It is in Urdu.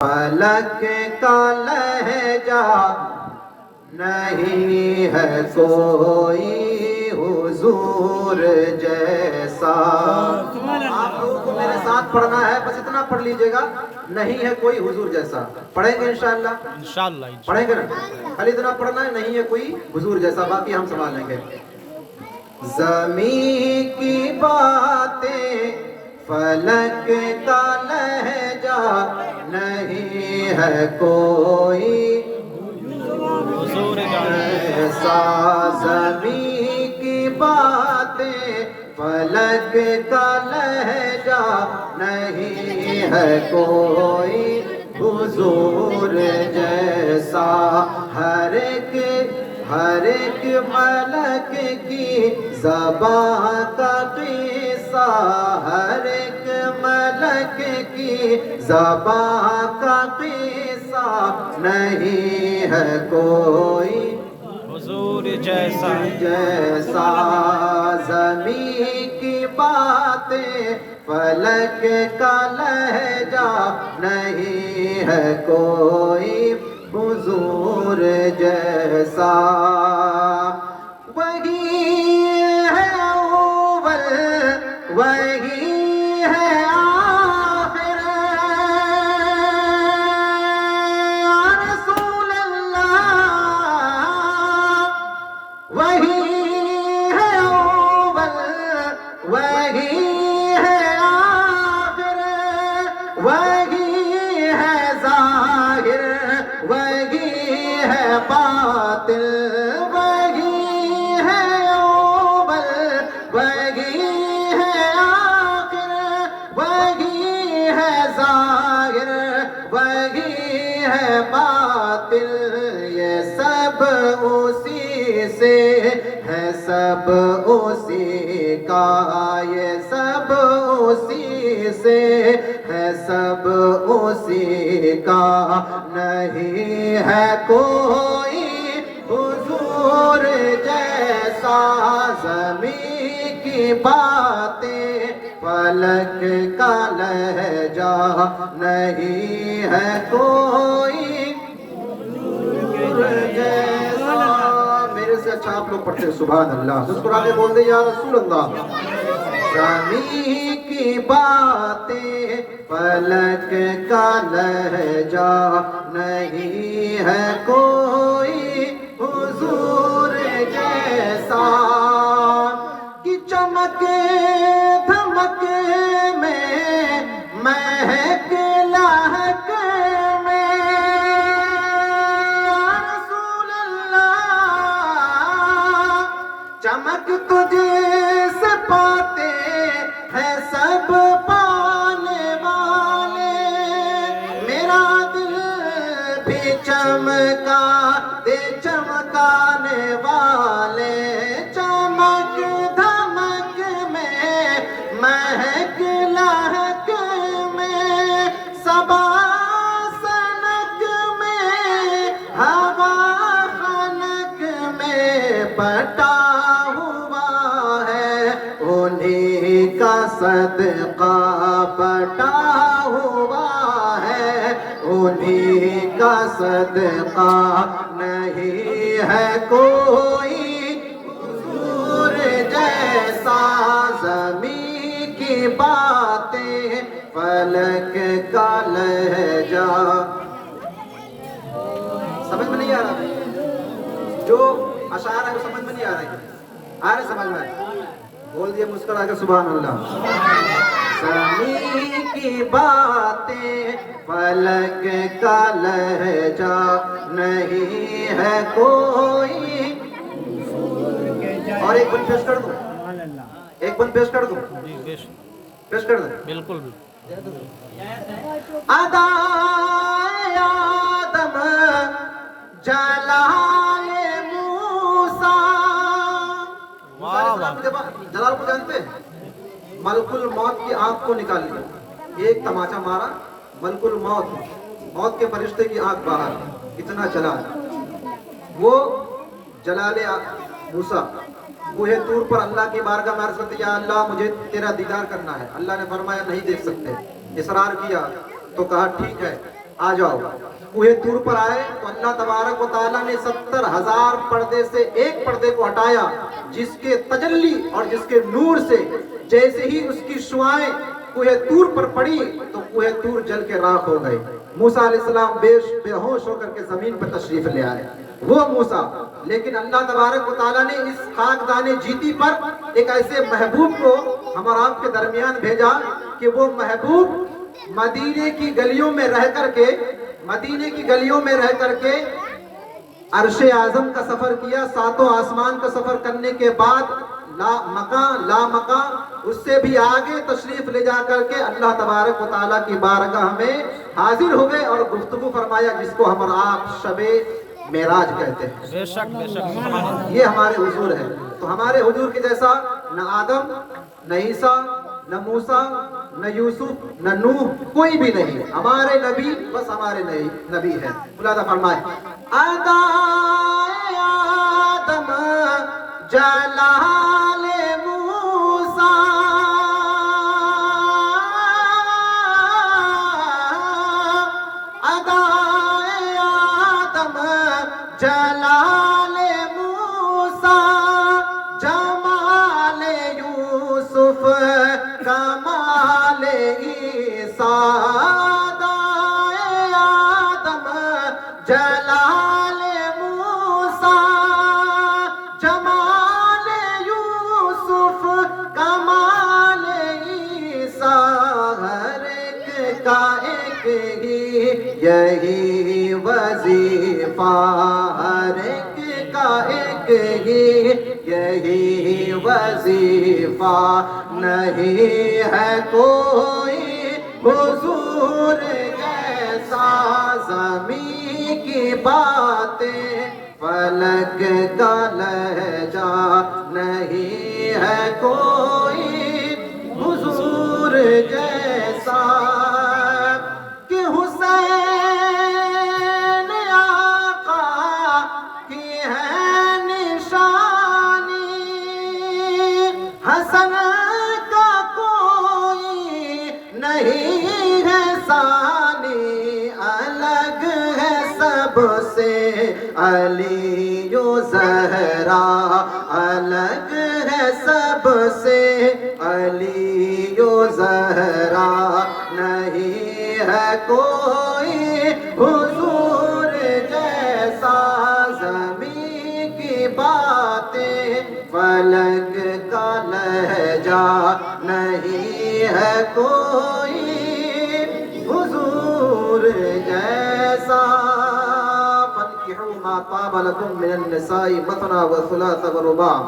فلک کا لہجہ نہیں ہے کوئی حضور جیسا. آپ لوگوں کو میرے ساتھ پڑھنا ہے، بس اتنا پڑھ لیجئے گا، نہیں ہے کوئی حضور جیسا. پڑھیں گے انشاءاللہ؟ انشاءاللہ پڑھیں گے نا؟ خالی اتنا پڑھنا ہے، نہیں ہے کوئی حضور جیسا، باقی ہم سنبھال لیں گے. زمین کی باتیں فلک کا لہجہ نہیں ہے کوئی حضور جیسا. زمین کی باتیں فلک کا لہجہ نہیں ہے کوئی حضور جیسا. ہر ایک ملک کی زبان کا قصہ، ہر ایک ملک کی زبان کا قصہ نہیں ہے کوئی حضور جیسا. زمین کی باتیں فلک کا لہجہ نہیں ہے کوئی حضور جیسا. وہی ہے اول وہی ہے آخر، یا رسول اللہ. وہی ہے اول وہی ہے آخر، وہی ہے ظاہر وہی ہے باطن. وہی ہے اول وہی ہے آخر، وہی ہے ظاہر وہی ہے باطن. یہ سب اسی سے ہے، سب اسی کا، یہ سب اسی سے ہے، سب اسی کا. نہیں ہے کوئی حضور جیسا. زمین کی باتیں فلک کا لہجہ نہیں ہے کوئی حضور جیسا. میرے سے اچھا آپ لوگ پڑھتے ہیں سبحان اللہ. مسکرا کے بول دیں یا رسول اللہ. زمین کی باتیں فلک کا لہجہ نہیں ہے کوئی حضور جیسا. کہ چمک دھمک میں مہک لہک میں، یا رسول اللہ. چمک تجھے سے پاتے ہیں سب پانے والے، میرا دل بھی چمکا دے چمکانے والے. چمک دھمک میں مہک لہک میں، صبا سنک میں ہوا خنک میں بٹا ہوا ہے انہیں کا صدقہ. بٹا ہوا ہے انہیں کا صدقہ. نہیں ہے کوئی حضور جیسا. زمین کی باتیں فلک کا لہجہ. سمجھ میں نہیں آ رہا؟ جو اشعار ہے وہ سمجھ میں نہیں آ رہا ہے؟ آ رہے سمجھ میں؟ بول دیے مسکرا کے سبحان اللہ. زمین کی باتیں فلک کا لہجہ نہیں ہے کوئی. اور ایک بند پیش کر دوں، ایک بند پیش کر دوں، پیش کر دیں. بالکل. ادائے آدم جلال موسیٰ. جلال کو جانتے ہیں؟ ملک الموت کی آنکھ کو نکال لیا، ایک تماچا مارا، ملک الموت موت کے فرشتے کی آنکھ باہر. اتنا جلال. وہ جلال موسیٰ کوہ طور پر اللہ کی بارگاہ میں عرض کرتے یا اللہ مجھے تیرا دیدار کرنا ہے. اللہ نے فرمایا نہیں دیکھ سکتے. اصرار کیا تو کہا ٹھیک ہے آ جاؤ. کوہ طور پر آئے تو اللہ تبارک و تعالیٰ نے 70,000 پردے سے ایک پردے کو ہٹایا، جس کے تجلی اور جس کے نور سے جیسے ہی اس کی شعائیں کوہ طور پر پڑی تو کوہ طور جل کے راکھ ہو گئی. موسیٰ علیہ السلام بے ہوش ہو کر کے زمین پر تشریف لے آئے، وہ موسیٰ. لیکن اللہ تبارک و تعالیٰ نے اس خاکدان جیتی پر ایک ایسے محبوب کو ہم اور آپ کے درمیان بھیجا کہ وہ محبوب مدینے کی گلیوں میں رہ کر کے عرش اعظم کا سفر کیا. 7 آسمان کا سفر کرنے کے بعد لا مکان اس سے بھی آگے تشریف لے جا کر کے اللہ تبارک و تعالیٰ کی بارگاہ میں حاضر ہو گئے اور گفتگو فرمایا، جس کو ہم اور آپ شب معراج کہتے ہیں. بے شک یہ ہمارے حضور ہے. تو ہمارے حضور کے جیسا نہ آدم، نہ عیسیٰ، نہ موسیٰ، نہ یوسف، نہ نوح، کوئی بھی نہیں. ہمارے نبی بس ہمارے نبی ہے. ملاحظہ فرمائے، ادائے آدم جلال موسیٰ، ادائے آدم جلال موسیٰ، جمال یوسف کمال عیسیٰ. ادائے آدم جلال موسیٰ، جمال یوسف کمال عیسیٰ. ہر ایک کا ایک ہی یہی وظیفہ، ہر ایک کا ایک ہی یہی وظیفہ. نہیں ہے کوئی حضور جیسا، زمین کی باتیں فلک کا لہجہ. نہیں ہے کوئی حضور جیسا کہ حسین آقا کی ہے نشانی، حسن کا کوئی نہیں ہے ثانی. الگ ہے سب سے علی و زہرا، الگ ہے سب سے علی و زہرا. نہیں ہے کوئی حضور جیسا، زمین کی باتیں فلک کا لہجہ. نہیں ہے کوئی حضور جیسا. فانكحوا ما طاب لكم من النساء مثنى وثلاث ورباع.